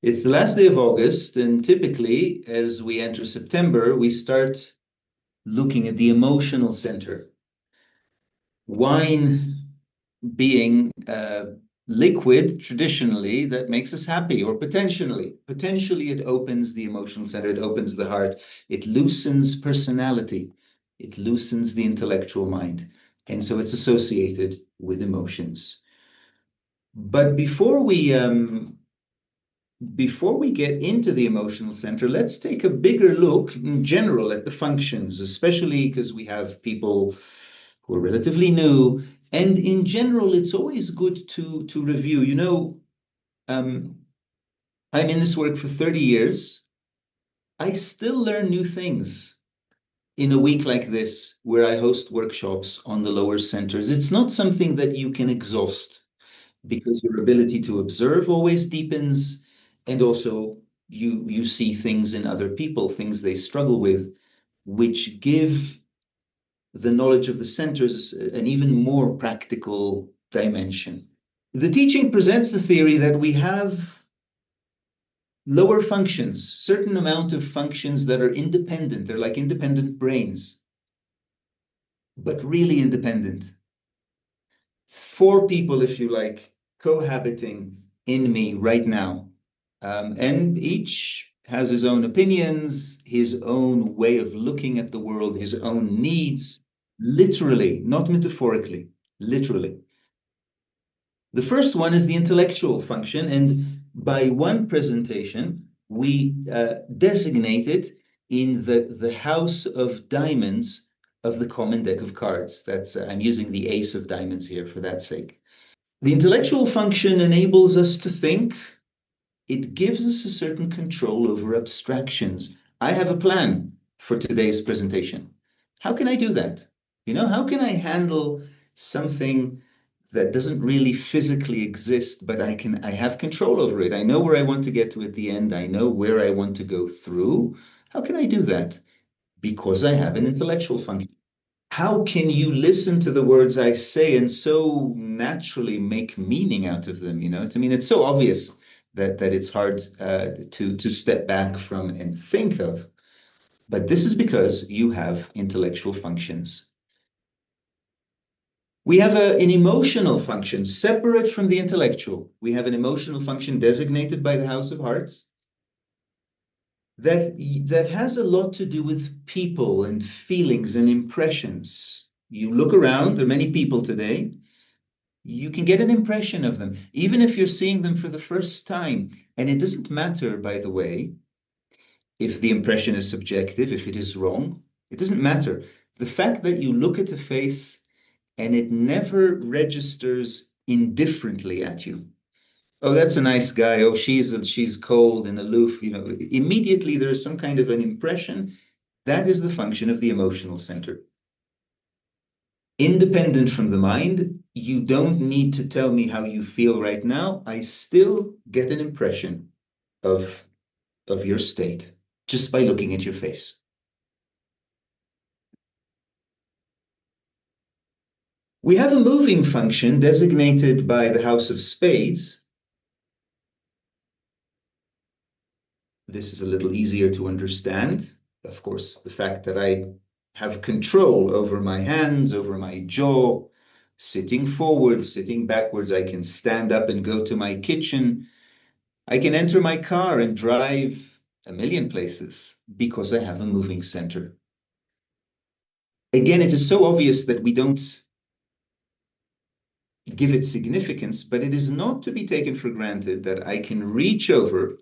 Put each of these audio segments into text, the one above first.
It's the last day of August, and typically, as we enter September, we start looking at the emotional center. Wine being liquid traditionally that makes us happy, or potentially it opens the emotional center, it opens the heart, it loosens personality, it loosens the intellectual mind, and so it's associated with emotions. But before we get into the emotional center, let's take a bigger look in general at the functions, especially because we have people who are relatively new. And in general, it's always good to review. Um, I'm in this work for 30 years. I still learn new things in a week like this, where I host workshops on the lower centers. It's not something that you can exhaust, because your ability to observe always deepens, and also you see things in other people, things they struggle with, which give the knowledge of the centers an even more practical dimension. The teaching presents the theory that we have lower functions, certain amount of functions that are independent. They're like independent brains, but really independent. Four people, if you like, cohabiting in me right now. And each has his own opinions, his own way of looking at the world, his own needs, literally, not metaphorically, literally. The first one is the intellectual function, and by one presentation, we designate it in the house of diamonds of the common deck of cards. That's I'm using the ace of diamonds here for that sake. The intellectual function enables us to think. It gives us a certain control over abstractions. I have a plan for today's presentation. How can I do that? How can I handle something that doesn't really physically exist, but I have control over it. I know where I want to get to at the end. I know where I want to go through. How can I do that? Because I have an intellectual function. How can you listen to the words I say and so naturally make meaning out of them? I mean, it's so obvious that it's hard to step back from and think of. But this is because you have intellectual functions. We have an emotional function separate from the intellectual. We have an emotional function designated by the House of Hearts that has a lot to do with people and feelings and impressions. You look around, there are many people today. You can get an impression of them, even if you're seeing them for the first time. And it doesn't matter, by the way, if the impression is subjective, if it is wrong. It doesn't matter. The fact that you look at a face and it never registers indifferently at you. Oh, that's a nice guy. Oh, she's cold and aloof. Immediately there is some kind of an impression. That is the function of the emotional center. Independent from the mind, you don't need to tell me how you feel right now. I still get an impression of your state just by looking at your face. We have a moving function designated by the House of Spades. This is a little easier to understand. Of course, the fact that I have control over my hands, over my jaw, sitting forward, sitting backwards. I can stand up and go to my kitchen. I can enter my car and drive a million places because I have a moving center. Again, it is so obvious that we don't give it significance, but it is not to be taken for granted that I can reach over,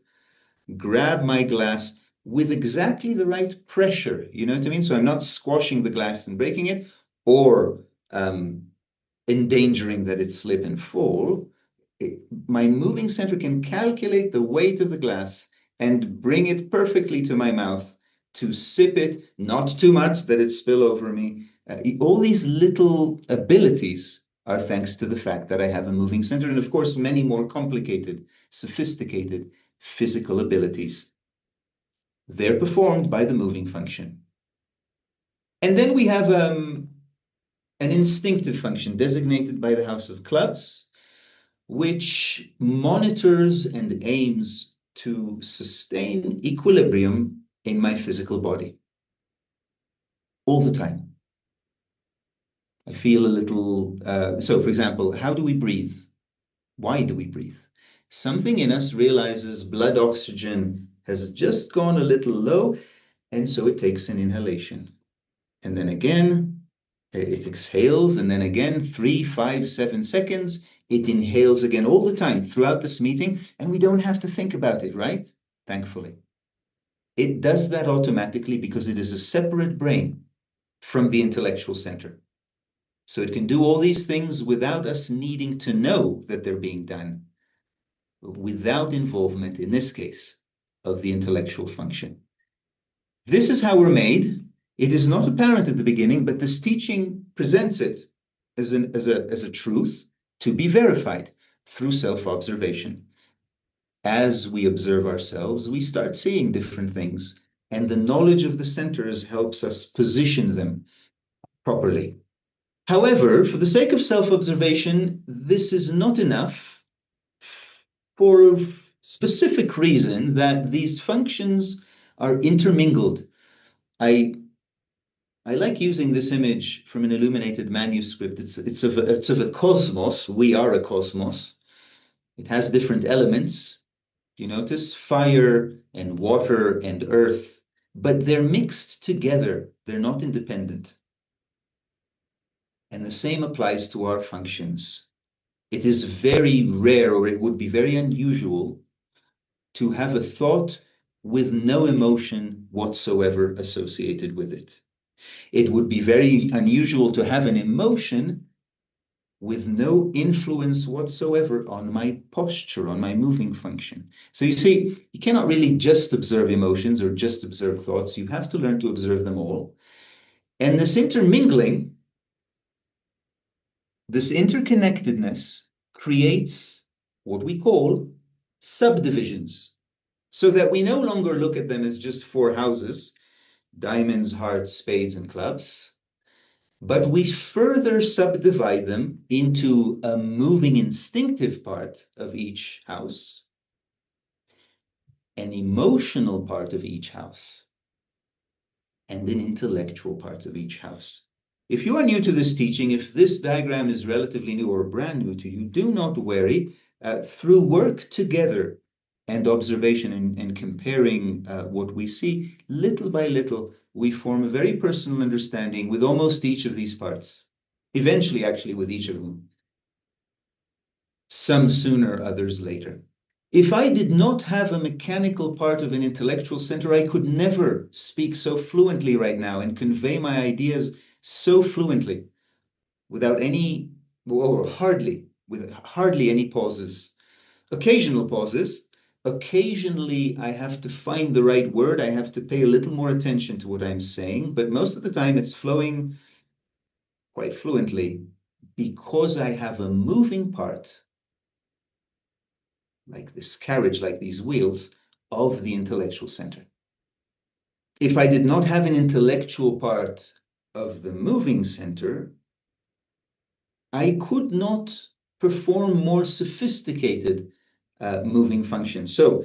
grab my glass with exactly the right pressure. You know what I mean? So I'm not squashing the glass and breaking it, or endangering that it slip and fall. My moving center can calculate the weight of the glass and bring it perfectly to my mouth to sip it, not too much that it spill over me. All these little abilities are thanks to the fact that I have a moving center, and of course, many more complicated, sophisticated physical abilities. They're performed by the moving function. And then we have an instinctive function designated by the House of Clubs, which monitors and aims to sustain equilibrium in my physical body all the time. I feel a little, so for example, how do we breathe? Why do we breathe? Something in us realizes blood oxygen has just gone a little low, and so it takes an inhalation. And then again, it exhales, and then again, 3, 5, 7 seconds, it inhales again all the time throughout this meeting, and we don't have to think about it, right? Thankfully. It does that automatically because it is a separate brain from the intellectual center. So it can do all these things without us needing to know that they're being done, without involvement, in this case, of the intellectual function. This is how we're made. It is not apparent at the beginning, but this teaching presents it as a truth to be verified through self-observation. As we observe ourselves, we start seeing different things, and the knowledge of the centers helps us position them properly. However, for the sake of self-observation, this is not enough for a specific reason that these functions are intermingled. I like using this image from an illuminated manuscript. It's of a cosmos. We are a cosmos. It has different elements. You notice fire and water and earth, but they're mixed together. They're not independent. And the same applies to our functions. It is very rare, or it would be very unusual, to have a thought with no emotion whatsoever associated with it. It would be very unusual to have an emotion with no influence whatsoever on my posture, on my moving function. So you see, you cannot really just observe emotions or just observe thoughts. You have to learn to observe them all. And this intermingling, this interconnectedness creates what we call subdivisions, so that we no longer look at them as just 4 houses, diamonds, hearts, spades, and clubs, but we further subdivide them into a moving instinctive part of each house, an emotional part of each house, and an intellectual part of each house. If you are new to this teaching, if this diagram is relatively new or brand new to you, do not worry. Through work together and observation and comparing what we see, little by little, we form a very personal understanding with almost each of these parts. Eventually, actually, with each of them. Some sooner, others later. If I did not have a mechanical part of an intellectual center, I could never speak so fluently right now and convey my ideas so fluently without any, or hardly, with hardly any pauses. Occasional pauses. Occasionally, I have to find the right word. I have to pay a little more attention to what I'm saying, but most of the time it's flowing quite fluently because I have a moving part, like this carriage, like these wheels, of the intellectual center. If I did not have an intellectual part of the moving center, I could not perform more sophisticated moving functions. So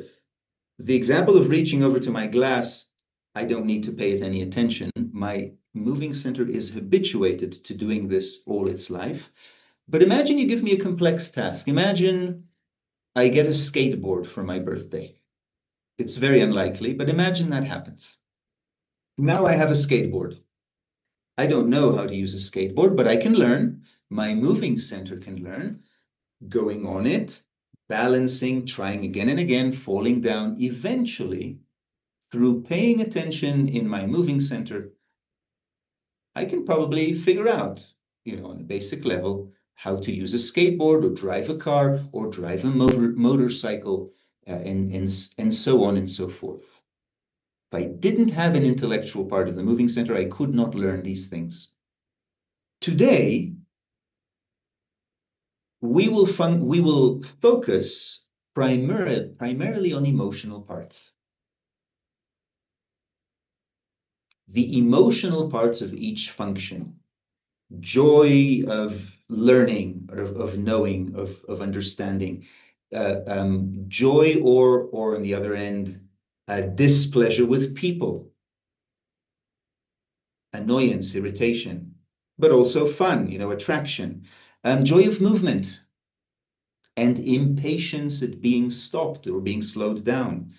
the example of reaching over to my glass, I don't need to pay it any attention. My moving center is habituated to doing this all its life. But imagine you give me a complex task. Imagine I get a skateboard for my birthday. It's very unlikely, but imagine that happens. Now I have a skateboard. I don't know how to use a skateboard, but I can learn. My moving center can learn. Going on it, balancing, trying again and again, falling down. Eventually, through paying attention in my moving center, I can probably figure out, on a basic level, how to use a skateboard or drive a car or drive a motorcycle and so on and so forth. If I didn't have an intellectual part of the moving center, I could not learn these things. Today, we will focus primarily on emotional parts. The emotional parts of each function, joy of learning, of knowing, of understanding, joy or on the other end, displeasure with people, annoyance, irritation, but also fun, attraction, joy of movement, and impatience at being stopped or being slowed down,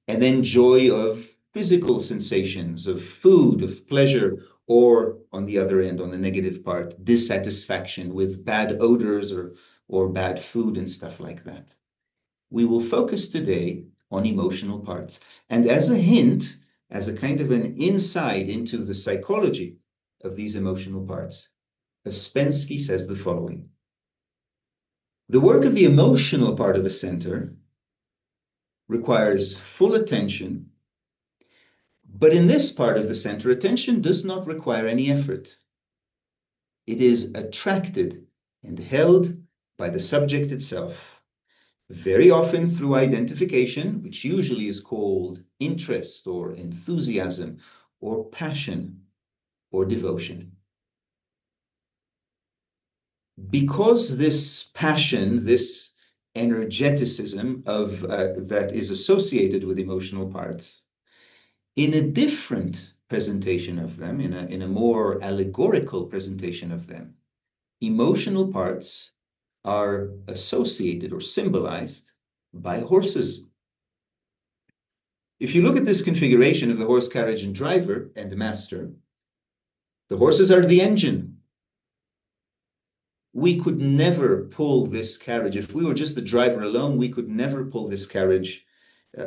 and then joy of physical sensations, of food, of pleasure, or on the other end, on the negative part, dissatisfaction with bad odors or bad food and stuff like that. We will focus today on emotional parts. And as a hint, as a kind of an insight into the psychology of these emotional parts, Ouspensky says the following. The work of the emotional part of a center requires full attention, but in this part of the center, attention does not require any effort. It is attracted and held by the subject itself, very often through identification, which usually is called interest or enthusiasm or passion or devotion. Because this passion, this energeticism that is associated with emotional parts, in a different presentation of them, in a more allegorical presentation of them, emotional parts are associated or symbolized by horses. If you look at this configuration of the horse, carriage, and driver and the master, the horses are the engine. We could never pull this carriage. If we were just the driver alone, we could never pull this carriage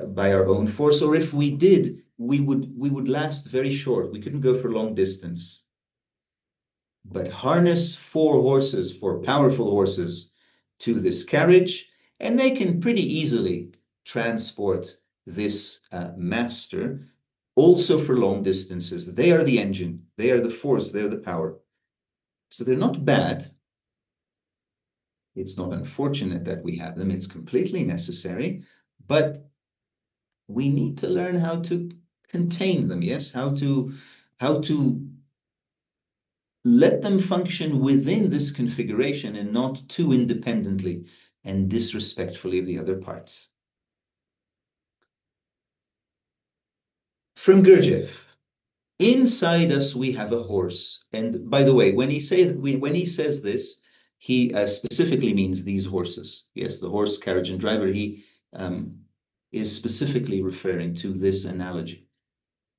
by our own force. Or if we did, we would last very short. We couldn't go for long distance. But harness 4 horses, 4 powerful horses, to this carriage, and they can pretty easily transport this master also for long distances. They are the engine, they are the force, they are the power. So they're not bad. It's not unfortunate that we have them. It's completely necessary, but we need to learn how to contain them, yes? How to let them function within this configuration and not too independently and disrespectfully of the other parts. From Gurdjieff, inside us we have a horse. And by the way, when he says this, he specifically means these horses. Yes, the horse, carriage, and driver. He is specifically referring to this analogy.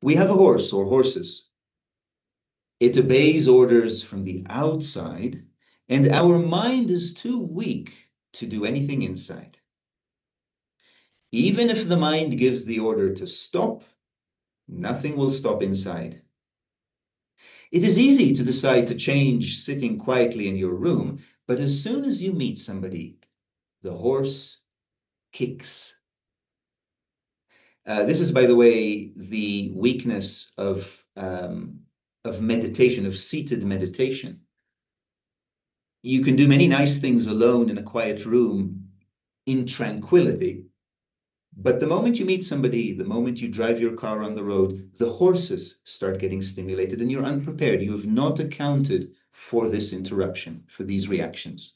We have a horse or horses. It obeys orders from the outside, and our mind is too weak to do anything inside. Even if the mind gives the order to stop, nothing will stop inside. It is easy to decide to change sitting quietly in your room, but as soon as you meet somebody, the horse kicks. This is, by the way, the weakness of meditation, of seated meditation. You can do many nice things alone in a quiet room in tranquility, but the moment you meet somebody, the moment you drive your car on the road, the horses start getting stimulated and you're unprepared. You have not accounted for this interruption, for these reactions.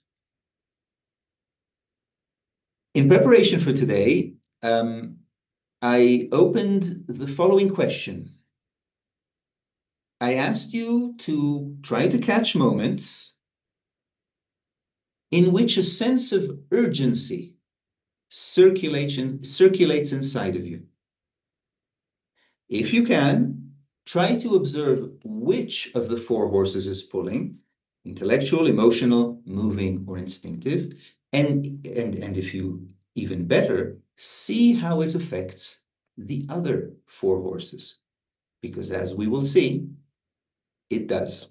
In preparation for today, I opened the following question. I asked you to try to catch moments in which a sense of urgency circulates inside of you. If you can, try to observe which of the 4 horses is pulling, intellectual, emotional, moving, or instinctive, and if you even better, see how it affects the other 4 horses, because as we will see, it does.